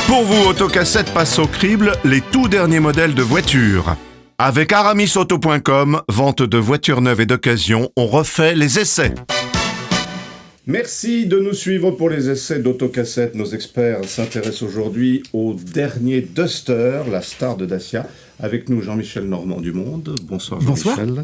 Pour vous, Autocassette passe au crible les tout derniers modèles de voitures. Avec aramisauto.com, vente de voitures neuves et d'occasion, on refait les essais. Merci de nous suivre pour les essais d'Autocassette. Nos experts s'intéressent aujourd'hui au dernier Duster, la star de Dacia. Avec nous, Jean-Michel Normand du Monde. Bonsoir Jean-Michel.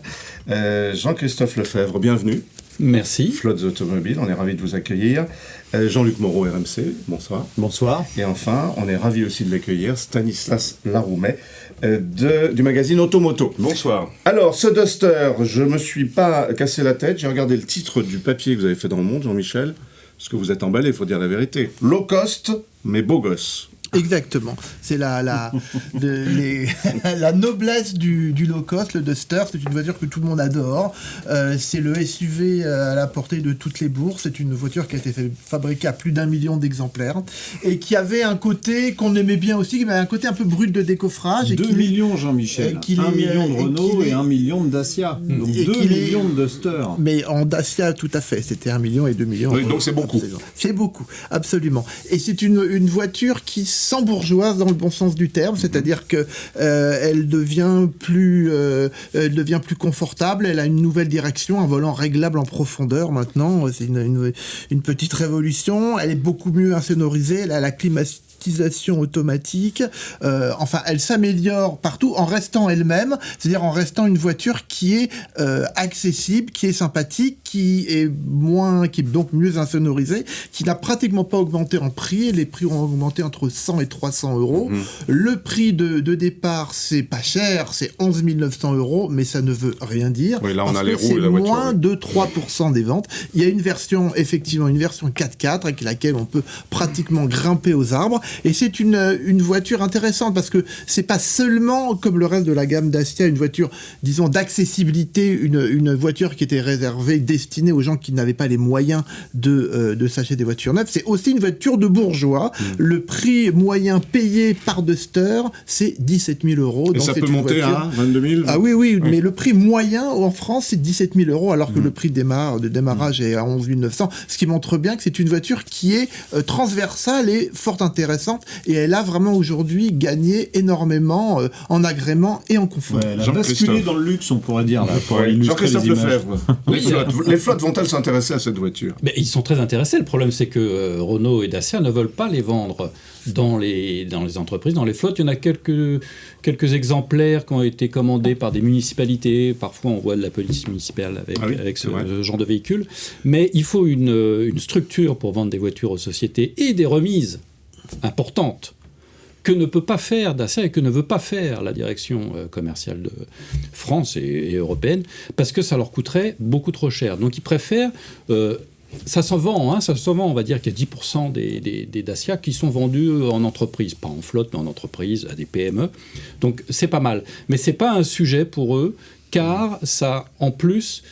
Jean-Christophe Lefebvre, bienvenue. Merci. Flottes Automobiles, on est ravis de vous accueillir. Jean-Luc Moreau, RMC, bonsoir. Bonsoir. Et enfin, on est ravis aussi de l'accueillir, Stanislas Laroumet, du magazine Automoto. Bonsoir. Alors, ce Duster, je me suis pas cassé la tête, j'ai regardé le titre du papier que vous avez fait dans Le Monde, Jean-Michel, parce que vous êtes emballé, il faut dire la vérité. Low cost, mais beau gosse. Exactement. C'est la noblesse du low cost, le Duster. C'est une voiture que tout le monde adore. C'est le SUV à la portée de toutes les bourses. C'est une voiture qui a été fabriquée à plus d'1 million d'exemplaires et qui avait un côté qu'on aimait bien aussi, qui avait un côté un peu brut de décoffrage. 2 millions, Jean-Michel. 1 million de Renault et 1 million de Dacia. Donc 2 millions de Duster. Mais en Dacia, tout à fait. C'était 1 million et 2 millions. Oui, donc c'est beaucoup. C'est beaucoup, absolument. Et c'est une voiture qui sans bourgeoise dans le bon sens du terme, c'est-à-dire que elle devient plus confortable, elle a une nouvelle direction, un volant réglable en profondeur maintenant, c'est une petite révolution, elle est beaucoup mieux insonorisée, elle a la climatisation automatique, enfin elle s'améliore partout en restant elle-même, c'est-à-dire en restant une voiture qui est accessible, qui est sympathique, qui est donc mieux insonorisée, qui n'a pratiquement pas augmenté en prix, les prix ont augmenté entre 100 et 300 euros. Le prix de départ, c'est pas cher, c'est 11 900 euros, mais ça ne veut rien dire. Oui, là on a les roues c'est de la voiture. Moins de 3% des ventes. Il y a une version 4x4 avec laquelle on peut pratiquement grimper aux arbres. Et c'est une voiture intéressante parce que c'est pas seulement, comme le reste de la gamme Dacia, une voiture, disons, d'accessibilité, une voiture qui était réservée, destinée aux gens qui n'avaient pas les moyens de s'acheter des voitures neuves. C'est aussi une voiture de bourgeois. Le prix moyen payé par Duster, c'est 17 000 euros. Et donc ça c'est peut monter à 22 000 ? Ah oui, mais le prix moyen en France, c'est 17 000 euros, alors que le prix de démarrage est à 11 900, ce qui montre bien que c'est une voiture qui est transversale et fort intéressante, et elle a vraiment aujourd'hui gagné énormément en agrément et en confort. Ouais, elle a basculé dans le luxe, on pourrait dire, là, pour illustrer les Jean-Christophe images. Lefebvre, les flottes vont-elles s'intéresser à cette voiture ? Mais ils sont très intéressés. Le problème, c'est que Renault et Dacia ne veulent pas les vendre dans les entreprises, dans les flottes. Il y en a quelques exemplaires qui ont été commandés par des municipalités. Parfois, on voit de la police municipale avec ce genre de véhicule. Mais il faut une structure pour vendre des voitures aux sociétés et des remises importantes que ne peut pas faire Dacia et que ne veut pas faire la direction commerciale de France et européenne, parce que ça leur coûterait beaucoup trop cher. Donc ils préfèrent... ça s'en vend, on va dire qu'il y a 10% des Dacia qui sont vendus en entreprise, pas en flotte, mais en entreprise, à des PME. Donc c'est pas mal. Mais c'est pas un sujet pour eux, car ça, en plus,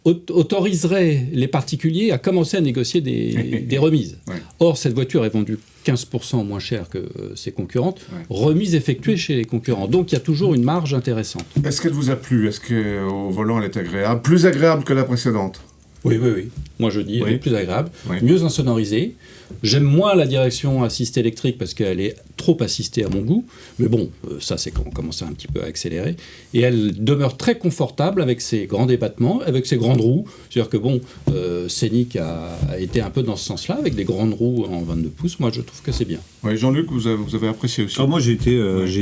autoriserait les particuliers à commencer à négocier des remises. Ouais. Or, cette voiture est vendue 15% moins cher que ses concurrentes, remise effectuée chez les concurrents. Donc il y a toujours une marge intéressante. Est-ce qu'elle vous a plu ? Est-ce qu'au volant, elle est agréable ? Plus agréable que la précédente ? Oui. Moi, je dis, elle est plus agréable, mieux insonorisée. J'aime moins la direction assistée électrique parce qu'elle est trop assistée à mon goût. Mais bon, ça, c'est quand on commence un petit peu à accélérer. Et elle demeure très confortable avec ses grands débattements, avec ses grandes roues. C'est-à-dire que, bon, Scénic a été un peu dans ce sens-là, avec des grandes roues en 22 pouces. Moi, je trouve que c'est bien. Oui, Jean-Luc, vous avez apprécié aussi. Alors moi, j'ai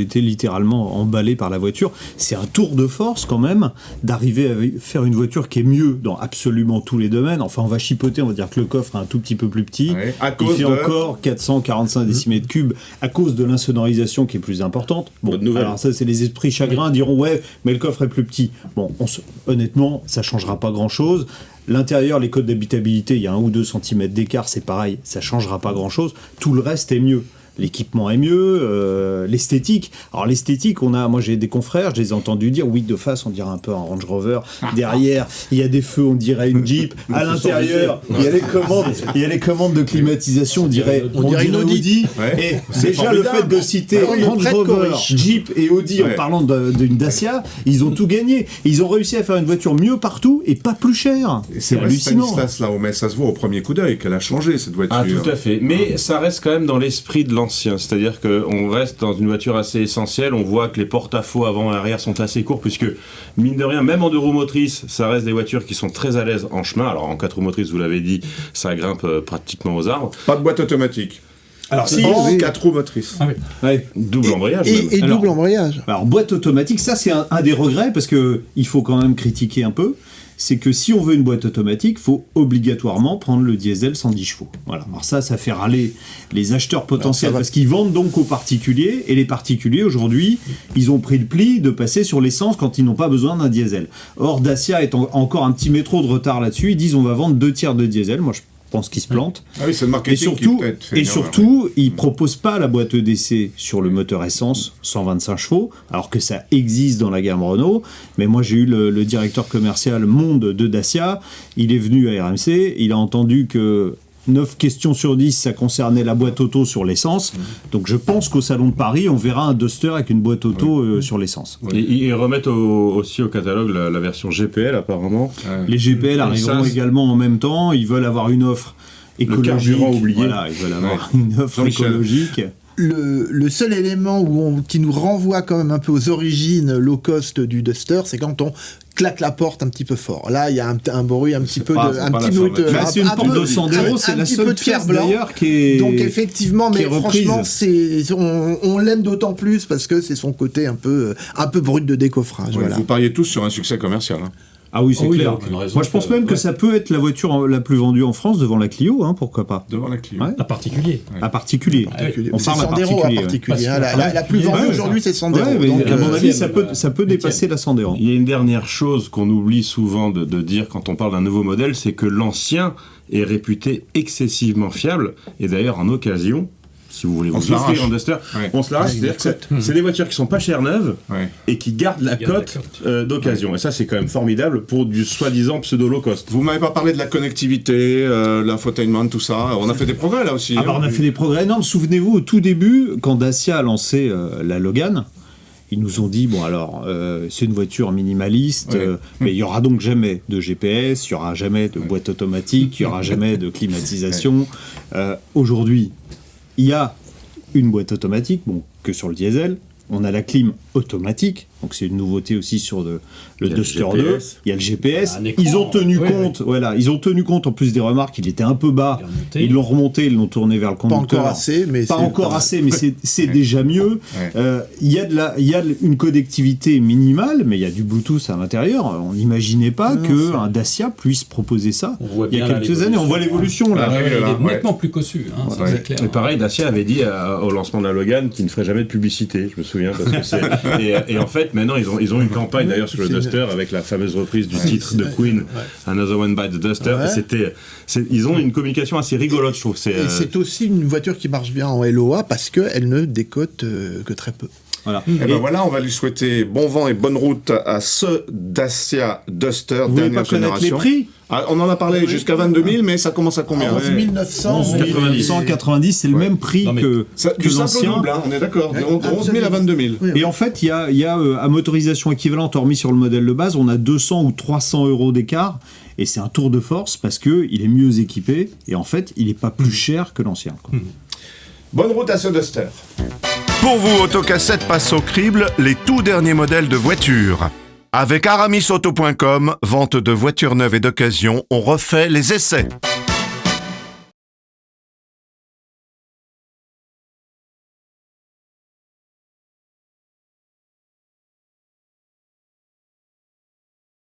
été littéralement emballé par la voiture. C'est un tour de force, quand même, d'arriver à faire une voiture qui est mieux dans absolument tous les domaines. Enfin, on va chipoter, on va dire que le coffre est un tout petit peu plus petit. Il fait encore 445 décimètres cubes à cause de l'insonorisation qui est plus importante. Bon, alors ça, c'est les esprits chagrins diront mais le coffre est plus petit. Bon, honnêtement, ça changera pas grand-chose. L'intérieur, les codes d'habitabilité, il y a 1 ou 2 cm d'écart, c'est pareil, ça changera pas grand-chose. Tout le reste est mieux. L'équipement est mieux, l'esthétique. Alors l'esthétique, moi j'ai des confrères, je les ai entendus dire, oui, de face on dirait un peu un Range Rover. Derrière, il y a des feux, on dirait une Jeep. À l'intérieur, il y a les commandes de climatisation, on dirait une Audi. Et déjà le fait de citer Range Rover, Jeep et Audi en parlant d'une Dacia, ils ont tout gagné. Ils ont réussi à faire une voiture mieux partout et pas plus chère. C'est hallucinant. Stanislas, là, mais ça se voit au premier coup d'œil qu'elle a changé cette voiture. Ah, tout à fait. Mais ça reste quand même dans l'esprit de l'ancien, c'est-à-dire qu'on reste dans une voiture assez essentielle, on voit que les porte-à-faux avant et arrière sont assez courts, puisque mine de rien, même en 2 roues motrices, ça reste des voitures qui sont très à l'aise en chemin. Alors en 4 roues motrices, vous l'avez dit, ça grimpe pratiquement aux arbres. Pas de boîte automatique. Alors, si, 4 roues motrices. Ah oui. ouais. Double embrayage. Et même. double embrayage. Alors, boîte automatique, ça c'est un des regrets, parce que il faut quand même critiquer un peu. C'est que si on veut une boîte automatique, il faut obligatoirement prendre le diesel 110 chevaux. Voilà. Alors ça fait râler les acheteurs potentiels parce qu'ils vendent donc aux particuliers, et les particuliers aujourd'hui, ils ont pris le pli de passer sur l'essence quand ils n'ont pas besoin d'un diesel. Or, Dacia est encore un petit métro de retard là-dessus. Ils disent on va vendre 2 tiers de diesel. Moi, je pense qu'ils se plantent. Ah oui, c'est le marketing Et surtout, ils proposent pas la boîte EDC sur le moteur essence 125 chevaux, alors que ça existe dans la gamme Renault. Mais moi, j'ai eu le directeur commercial monde de Dacia. Il est venu à RMC. Il a entendu que 9 questions sur 10, ça concernait la boîte auto sur l'essence. Donc je pense qu'au Salon de Paris, on verra un Duster avec une boîte auto sur l'essence. Et ils remettent aussi au catalogue la version GPL apparemment. Les GPL arriveront également en même temps. Ils veulent avoir une offre écologique. Le carburant oublié. Voilà, ils veulent avoir une offre écologique. Le seul élément qui nous renvoie quand même un peu aux origines low cost du Duster, c'est quand on claque la porte un petit peu fort. Là, il y a un bruit un petit peu c'est une porte de Sandero, c'est la seule pièce d'ailleurs qui est. Donc effectivement, mais franchement, on l'aime d'autant plus parce que c'est son côté un peu brut de décoffrage. Ouais, voilà. Vous pariez tous sur un succès commercial. Hein. Ah oui, c'est clair. Moi, je pense même que ça peut être la voiture la plus vendue en France devant la Clio, pourquoi pas. Devant la Clio. Ouais. À particulier. Ouais. À particulier. On parle Sandero à particulier. La plus vendue aujourd'hui, c'est Sandero. Ouais, donc, à mon avis, ça peut dépasser la Sandero. Il y a une dernière chose qu'on oublie souvent de dire quand on parle d'un nouveau modèle, c'est que l'ancien est réputé excessivement fiable. Et d'ailleurs, en occasion, si vous voulez vous offrir un Duster, on se l'arrache. C'est-à-dire que c'est des voitures qui sont pas chères neuves et qui gardent la cote d'occasion. Et ça, c'est quand même formidable pour du soi-disant pseudo low cost. Vous m'avez pas parlé de la connectivité, l'infotainment, tout ça. On a fait des progrès là aussi. On a fait des progrès énormes. Souvenez-vous, au tout début, quand Dacia a lancé la Logan, ils nous ont dit, c'est une voiture minimaliste, mais il n'y aura donc jamais de GPS, il n'y aura jamais de boîte automatique, il n'y aura jamais de climatisation. Aujourd'hui, il y a une boîte automatique, que sur le diesel. On a la clim automatique, donc c'est une nouveauté aussi sur le Duster 2. Il y a le GPS. Ils ont tenu compte, ils ont tenu compte en plus des remarques. Il était un peu bas. Ils l'ont remonté, ils l'ont tourné vers le conducteur. Pas encore assez, mais c'est déjà mieux. Il y a une connectivité minimale, mais il y a du Bluetooth à l'intérieur. On n'imaginait pas qu'un Dacia puisse proposer ça. Il y a quelques années, on voit l'évolution là. Il est nettement plus cossu. C'est clair. Et pareil, Dacia avait dit au lancement de la Logan qu'il ne ferait jamais de publicité. Je me souviens parce que et en fait maintenant ils ont une campagne d'ailleurs sur le Duster avec la fameuse reprise du titre de Queen, Another One Bites the Duster. Ils ont une communication assez rigolote, je trouve. C'est aussi une voiture qui marche bien en LOA parce qu'elle ne décote que très peu. Voilà. On va lui souhaiter bon vent et bonne route à ce Dacia Duster dernière génération. Les prix on en a parlé jusqu'à 22 000, mais ça commence à combien 11 900. 190, c'est le même prix que l'ancien. Double, on est d'accord. De 11 000 à 22 000. Et en fait, il y a à motorisation équivalente, hormis sur le modèle de base, on a 200 ou 300 euros d'écart. Et c'est un tour de force parce qu'il est mieux équipé. Et en fait, il n'est pas plus cher que l'ancien. Bonne route à ce Duster. Pour vous, Autocassette passe au crible les tout derniers modèles de voitures. Avec aramisauto.com, vente de voitures neuves et d'occasion, on refait les essais.